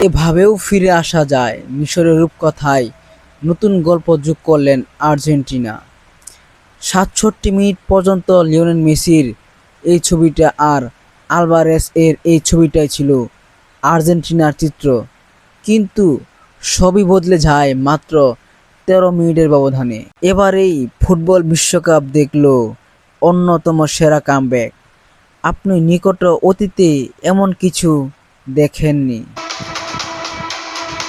এভাবেও ফিরে আসা যায় মিশরের রূপকথায় নতুন গল্প যোগ করলেন আর্জেন্টিনা। ৬৭ মিনিট পর্যন্ত লিওনেল মেসির এই ছবিটা আর আলভারেস এর এই ছবিটাই ছিল আর্জেন্টিনার চিত্র। কিন্তু সবই বদলে যায় মাত্র ১৩ মিনিটের ব্যবধানে। এবারেই ফুটবল বিশ্বকাপ দেখল অন্যতম সেরা কামব্যাক। আপনি নিকট অতীতে এমন কিছু দেখেননি।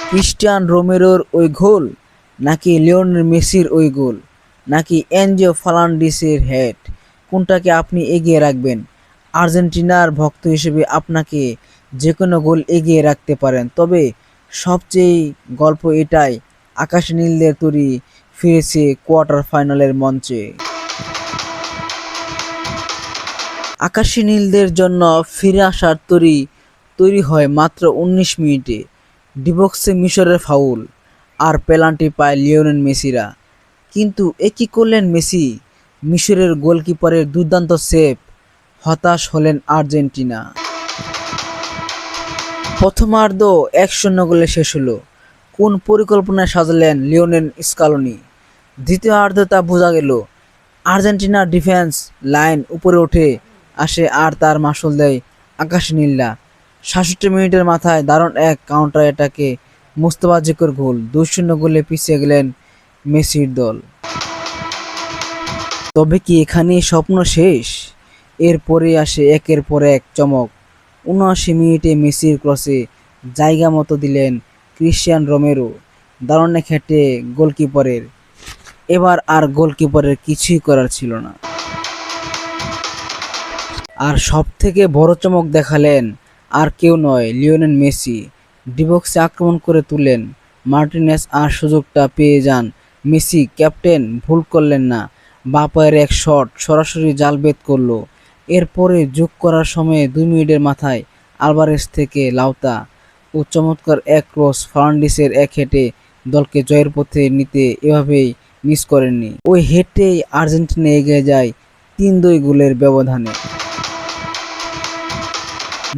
ক্রিস্টিয়ান রোমেরোর ওই গোল, নাকি লিওনেল মেসির ওই গোল, নাকি এনজো ফার্নান্ডেসের হেড, কোনটাকে আপনি এগিয়ে রাখবেন? আর্জেন্টিনার ভক্ত হিসেবে আপনাকে যেকোনো গোল এগিয়ে রাখতে পারেন, তবে সবচেয়ে গল্প এটাই, আকাশী নীলদের তরি ফিরেছে কোয়ার্টার ফাইনালের মঞ্চে। আকাশী নীলদের জন্য ফিরে আসার তৈরি হয় মাত্র ১৯ মিনিটে। ডিবক্সে মিশরের ফাউল আর পেনাল্টি পায় লিওনেল মেসিরা। কিন্তু এ কী করলেন মেসি? মিশরের গোলকিপারের দুর্দান্ত সেভ। হতাশ হলেন আর্জেন্টিনা। প্রথমার্ধ ১-০ গোলে শেষ হলো। কোন পরিকল্পনায় সাজালেন লিওনেল স্কালোনি? দ্বিতীয়ার্ধে তা বোঝা গেল। আর্জেন্টিনার ডিফেন্স লাইন উপরে উঠে আসে আর তার মাসুল দেয় আকাশী নীলরা। ৬৭ মিনিটের মাথায় দারুণ এক কাউন্টার অ্যাটাকে মুস্তাফা জিকোর গোল। ২-০ গোলে পিছিয়ে গেলেন মেসির দল। তবে কি এখানেই স্বপ্ন শেষ? এরপরে আসে একের পর এক চমক। ৭৯ মিনিটে মেসির ক্রসে জায়গা মতো দিলেন ক্রিস্টিয়ান রোমেরো। দারুণ এক হেডে গোলকিপারের। এবার আর গোলকিপারের কিছুই করার ছিল না। আর সবথেকে বড় চমক দেখালেন আর কেউ নয়, লিওনেল মেসি। ডিবক্সে আক্রমণ করে তুলেন মার্টিনেজ আর সুযোগটা পেয়ে যান মেসি। ক্যাপ্টেন ভুল করলেন না, বাঁ পায়ের এক শট সরাসরি জাল ভেদ করল। এরপরে যোগ করার সময়ে ২ মিনিটের মাথায় আলভারেস থেকে লাউতা ও চমৎকার এক ক্রস, ফার্নান্ডেসের এক হেডে দলকে জয়ের পথে নিতে এভাবেই মিস করেননি। ওই হেডেই আর্জেন্টিনা এগিয়ে যায় ৩-২ গোলের ব্যবধানে।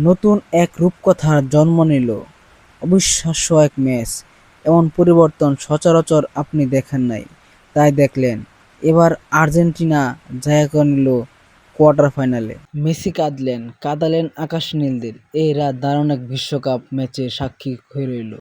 নতুন এক রূপকথার জন্ম নিল। অবিশ্বাস্য এক ম্যাচ। এমন পরিবর্তন সচরাচর আপনি দেখেন নাই, তাই দেখলেন। এবার আর্জেন্টিনা জায়গা করে নিল কোয়ার্টার ফাইনালে। মেসি কাঁদালেন আকাশ নীলদের। এই রাত দারুণ এক বিশ্বকাপ ম্যাচের সাক্ষী হয়ে রইল।